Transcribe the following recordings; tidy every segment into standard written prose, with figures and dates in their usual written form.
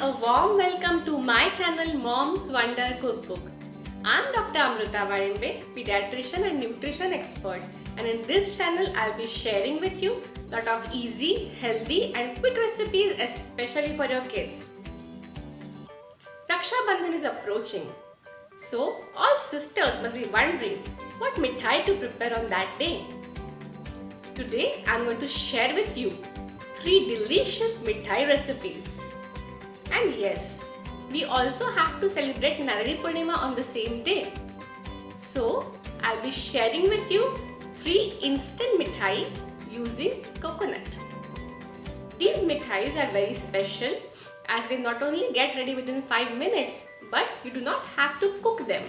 a warm welcome to my channel Mom's Wonder Cookbook. I'm Dr. Amrita Varimbe, pediatrician and nutrition expert, and in this channel I'll be sharing with you a lot of easy, healthy and quick recipes especially for your kids. Raksha Bandhan is approaching, so all sisters must be wondering what mithai to prepare on that day. Today I'm going to share with you 3 delicious mithai recipes. And yes, we also have to celebrate Narari Purnima on the same day. So, I'll be sharing with you 3 instant mithai using coconut. These mithais are very special as they not only get ready within 5 minutes, but you do not have to cook them.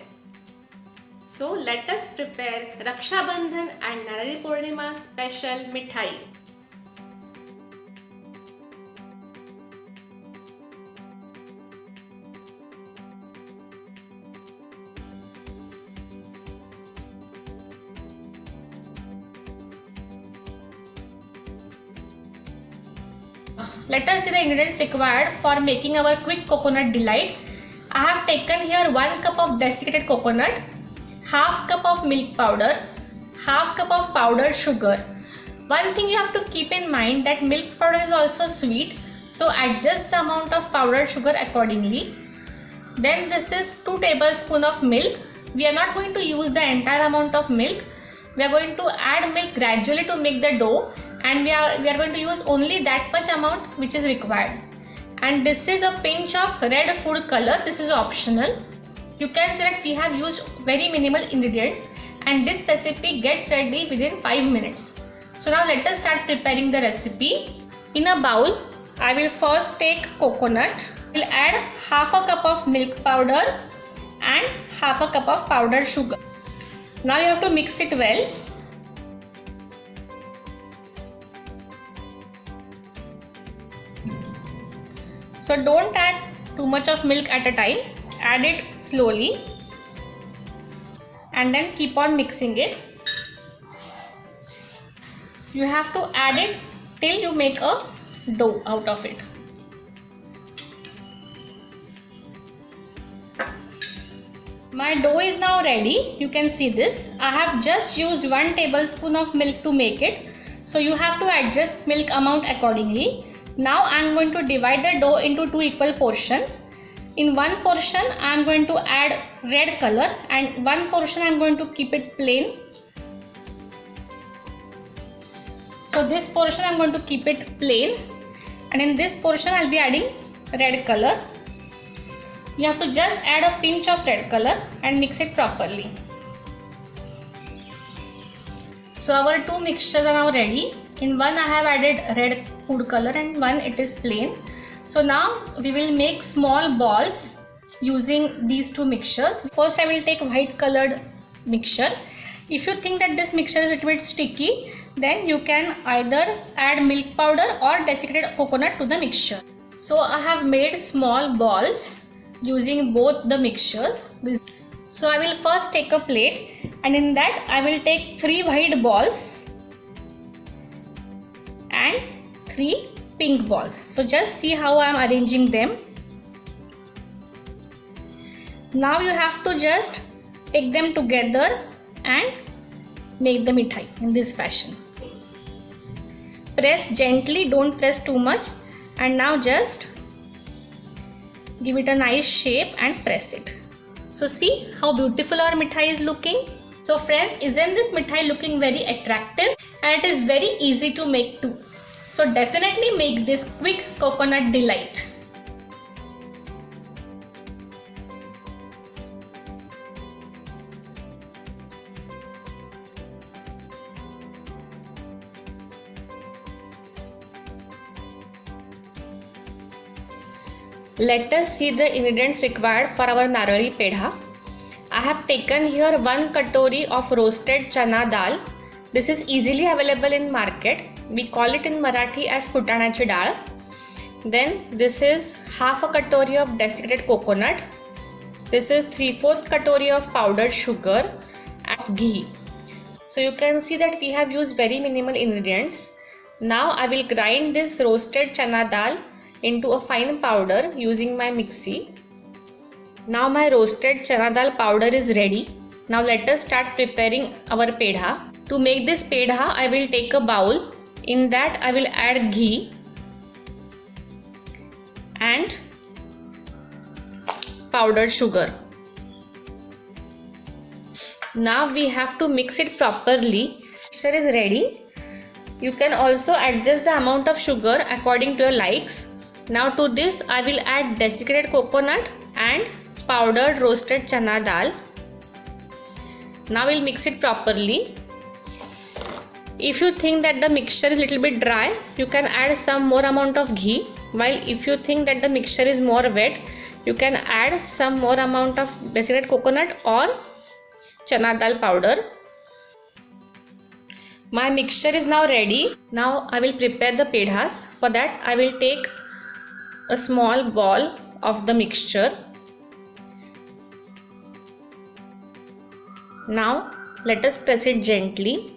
So, let us prepare Raksha Bandhan and Narari Purnima special mithai. Let us see the ingredients required for making our quick coconut delight. I have taken here 1 cup of desiccated coconut, half cup of milk powder, half cup of powdered sugar. One thing you have to keep in mind that milk powder is also sweet, so adjust the amount of powdered sugar accordingly. Then this is 2 tablespoons of milk. We are not going to use the entire amount of milk. We are going to add milk gradually to make the dough, and we are going to use only that much amount which is required. And this is a pinch of red food color. This is optional. You can see that we have used very minimal ingredients and this recipe gets ready within 5 minutes. So now let us start preparing the recipe. In a bowl, I will first take coconut. I will add half a cup of milk powder and half a cup of powdered sugar. Now you have to mix it well. So don't add too much of milk at a time. Add it slowly and then keep on mixing it. You have to add it till you make a dough out of it. My dough is now ready. You can see this. I have just used 1 tablespoon of milk to make it. So you have to adjust milk amount accordingly. Now I am going to divide the dough into 2 equal portions. In one portion I am going to add red color and one portion I am going to keep it plain. So this portion I am going to keep it plain, and in this portion I will be adding red color. You have to just add a pinch of red color and mix it properly. So our 2 mixtures are now ready. In one I have added red food color and one it is plain. So now we will make small balls using these 2 mixtures. First I will take white colored mixture. If you think that this mixture is a little bit sticky, then you can either add milk powder or desiccated coconut to the mixture. So I have made small balls using both the mixtures. So I will first take a plate and in that I will take 3 white balls and 3 pink balls. So just see how I am arranging them. Now you have to just take them together and make the mithai in this fashion. Press gently, don't press too much, and now just give it a nice shape and press it. So see how beautiful our mithai is looking. So friends, isn't this mithai looking very attractive? And it is very easy to make too. So definitely make this quick coconut delight. Let us see the ingredients required for our Narali Pedha. I have taken here 1 katori of roasted chana dal. This is easily available in market. We call it in Marathi as futanachi dal. Then this is half a katori of desiccated coconut. This is 3/4 katori of powdered sugar and ghee. So you can see that we have used very minimal ingredients. Now I will grind this roasted chana dal into a fine powder using my mixie. Now my roasted chana dal powder is ready. Now let us start preparing our pedha. To make this pedha, I will take a bowl. In that I will add ghee and powdered sugar. Now we have to mix it properly. Mixture is ready. You can also adjust the amount of sugar according to your likes. Now to this I will add desiccated coconut and powdered roasted chana dal. Now we'll mix it properly. If you think that the mixture is little bit dry, you can add some more amount of ghee. While if you think that the mixture is more wet, you can add some more amount of desiccated coconut or chana dal powder. My mixture is now ready. Now I will prepare the pedhas. For that I will take a small ball of the mixture. Now let us press it gently.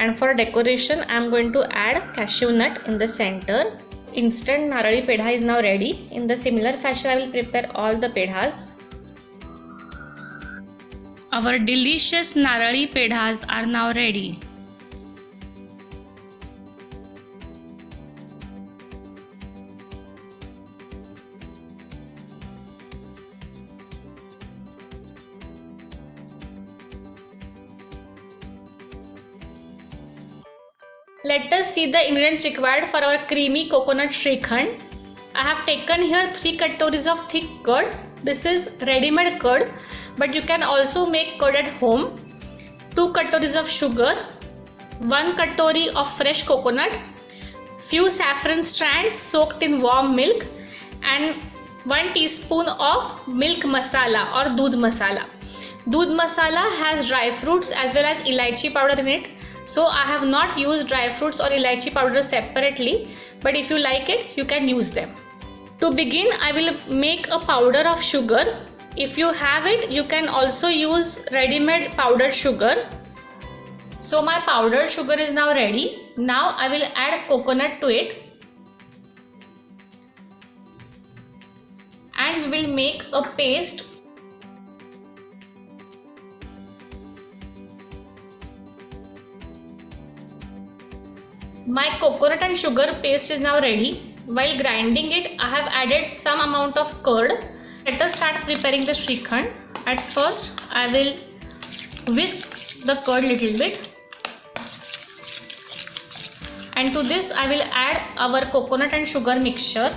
And for decoration I am going to add cashew nut in the center. Instant narali pedha is now ready. In the similar fashion I will prepare all the pedhas. Our delicious narali pedhas are now ready. Let us see the ingredients required for our creamy coconut Shrikhand. I have taken here 3 katoris of thick curd. This is ready-made curd, but you can also make curd at home. 2 katoris of sugar, 1 katori of fresh coconut, few saffron strands soaked in warm milk, and 1 teaspoon of milk masala or doodh masala. Doodh masala has dry fruits as well as elaichi powder in it. So I have not used dry fruits or elaichi powder separately, but if you like it, you can use them. To begin, I will make a powder of sugar. If you have it, you can also use ready-made powdered sugar. So my powdered sugar is now ready. Now I will add coconut to it. And we will make a paste. My coconut and sugar paste is now ready. While grinding it, I have added some amount of curd. Let us start preparing the Shrikhand. At first, I will whisk the curd little bit. And to this, I will add our coconut and sugar mixture.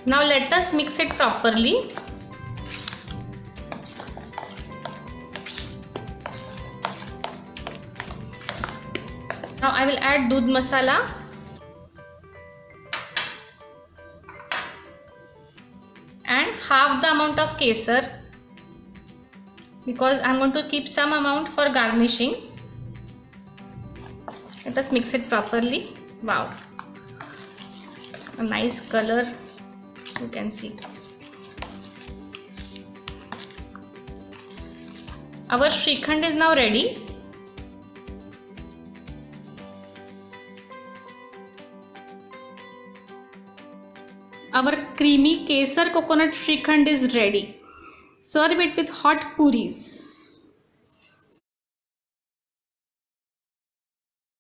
Now let us mix it properly. Now I will add doodh masala and half the amount of kesar, because I am going to keep some amount for garnishing. Let us mix it properly. Wow, a nice color you can see. Our Shrikhand is now ready. Our creamy kesar coconut Shrikhand is ready. Serve it with hot puris.